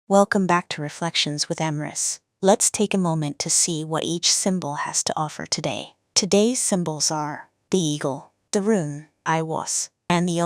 Welcome back to Reflections with Emrys. Let's take a moment to see what each symbol has to offer today. Today's symbols are the eagle, the rune, Eihwaz, and the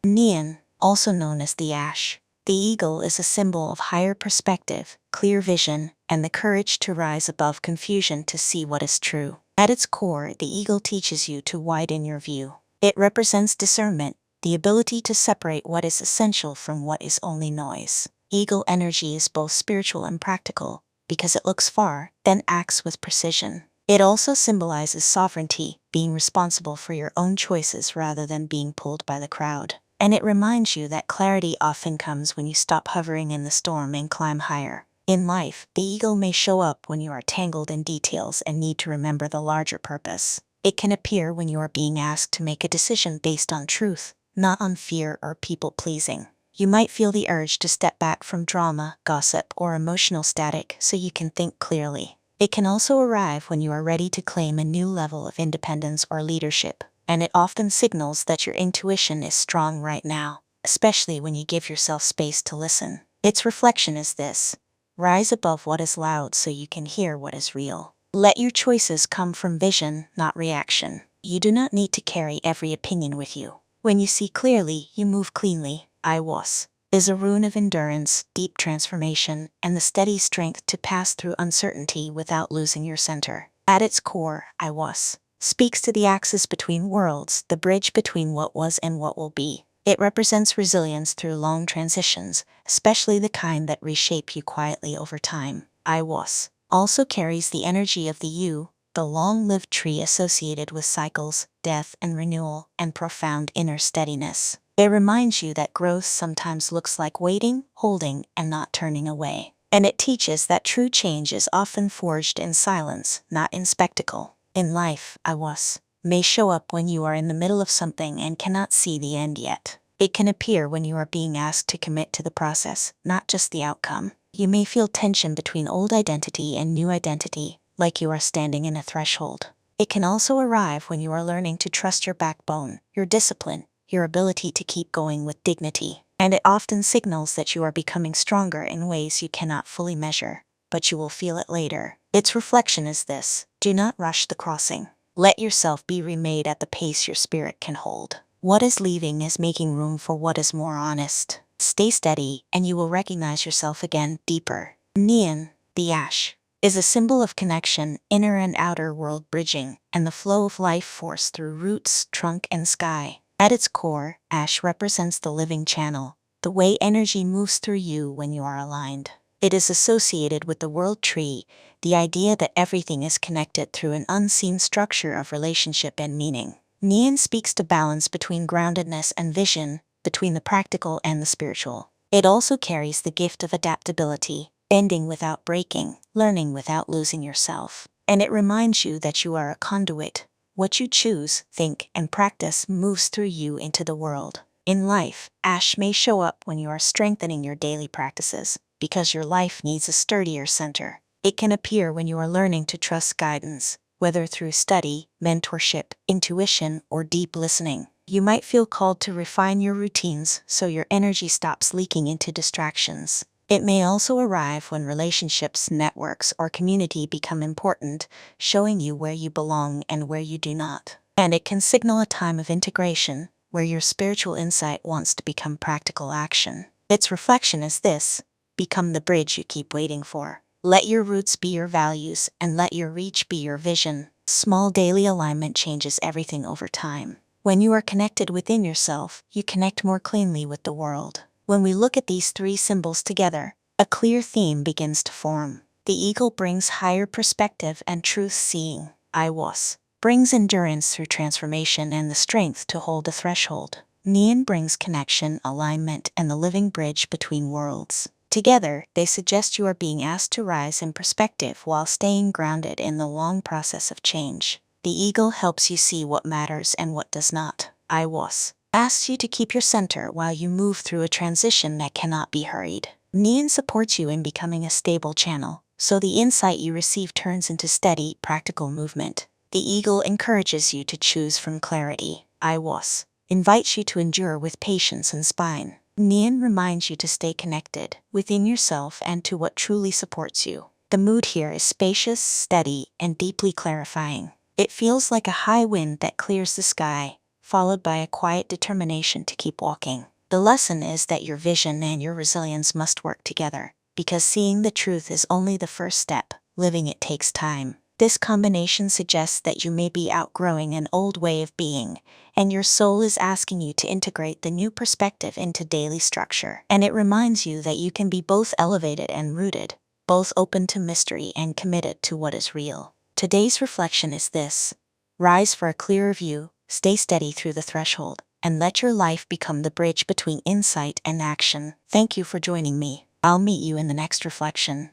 Nion, also known as the ash. The eagle is a symbol of higher perspective, clear vision, and the courage to rise above confusion to see what is true. At its core, the eagle teaches you to widen your view. It represents discernment, the ability to separate what is essential from what is only noise. Eagle energy is both spiritual and practical, because it looks far, then acts with precision. It also symbolizes sovereignty, being responsible for your own choices rather than being pulled by the crowd. And it reminds you that clarity often comes when you stop hovering in the storm and climb higher. In life, the eagle may show up when you are tangled in details and need to remember the larger purpose. It can appear when you are being asked to make a decision based on truth, not on fear or people-pleasing. You might feel the urge to step back from drama, gossip, or emotional static so you can think clearly. It can also arrive when you are ready to claim a new level of independence or leadership, and it often signals that your intuition is strong right now, especially when you give yourself space to listen. Its reflection is this: rise above what is loud so you can hear what is real. Let your choices come from vision, not reaction. You do not need to carry every opinion with you. When you see clearly, you move cleanly. Eihwaz is a rune of endurance, deep transformation, and the steady strength to pass through uncertainty without losing your center. At its core, Eihwaz speaks to the axis between worlds, the bridge between what was and what will be. It represents resilience through long transitions, especially the kind that reshape you quietly over time. Eihwaz also carries the energy of the yew, the long-lived tree associated with cycles, death and renewal, and profound inner steadiness. It reminds you that growth sometimes looks like waiting, holding, and not turning away. And it teaches that true change is often forged in silence, not in spectacle. In life, Eihwaz may show up when you are in the middle of something and cannot see the end yet. It can appear when you are being asked to commit to the process, not just the outcome. You may feel tension between old identity and new identity, like you are standing in a threshold. It can also arrive when you are learning to trust your backbone, your discipline, your ability to keep going with dignity. And it often signals that you are becoming stronger in ways you cannot fully measure, but you will feel it later. Its reflection is this: do not rush the crossing. Let yourself be remade at the pace your spirit can hold. What is leaving is making room for what is more honest. Stay steady, and you will recognize yourself again deeper. Nion, the ash, is a symbol of connection, inner and outer world bridging, and the flow of life force through roots, trunk, and sky. At its core, ash represents the living channel, the way energy moves through you when you are aligned. It is associated with the world tree, the idea that everything is connected through an unseen structure of relationship and meaning. Nion speaks to balance between groundedness and vision, between the practical and the spiritual. It also carries the gift of adaptability, bending without breaking, learning without losing yourself. And it reminds you that you are a conduit. What you choose, think, and practice moves through you into the world. In life, ash may show up when you are strengthening your daily practices, because your life needs a sturdier center. It can appear when you are learning to trust guidance, whether through study, mentorship, intuition, or deep listening. You might feel called to refine your routines so your energy stops leaking into distractions. It may also arrive when relationships, networks, or community become important, showing you where you belong and where you do not. And it can signal a time of integration, where your spiritual insight wants to become practical action. Its reflection is this: become the bridge you keep waiting for. Let your roots be your values, and let your reach be your vision. Small daily alignment changes everything over time. When you are connected within yourself, you connect more cleanly with the world. When we look at these three symbols together, a clear theme begins to form. The eagle brings higher perspective and truth-seeing. Eihwaz brings endurance through transformation and the strength to hold the threshold. Nion brings connection, alignment, and the living bridge between worlds. Together, they suggest you are being asked to rise in perspective while staying grounded in the long process of change. The eagle helps you see what matters and what does not. Eihwaz asks you to keep your center while you move through a transition that cannot be hurried. Nion supports you in becoming a stable channel, so the insight you receive turns into steady, practical movement. The eagle encourages you to choose from clarity. Eihwaz invites you to endure with patience and spine. Nion reminds you to stay connected within yourself and to what truly supports you. The mood here is spacious, steady, and deeply clarifying. It feels like a high wind that clears the sky, followed by a quiet determination to keep walking. The lesson is that your vision and your resilience must work together, because seeing the truth is only the first step. Living it takes time. This combination suggests that you may be outgrowing an old way of being, and your soul is asking you to integrate the new perspective into daily structure. And it reminds you that you can be both elevated and rooted, both open to mystery and committed to what is real. Today's reflection is this: rise for a clearer view, stay steady through the threshold, and let your life become the bridge between insight and action. Thank you for joining me. I'll meet you in the next reflection.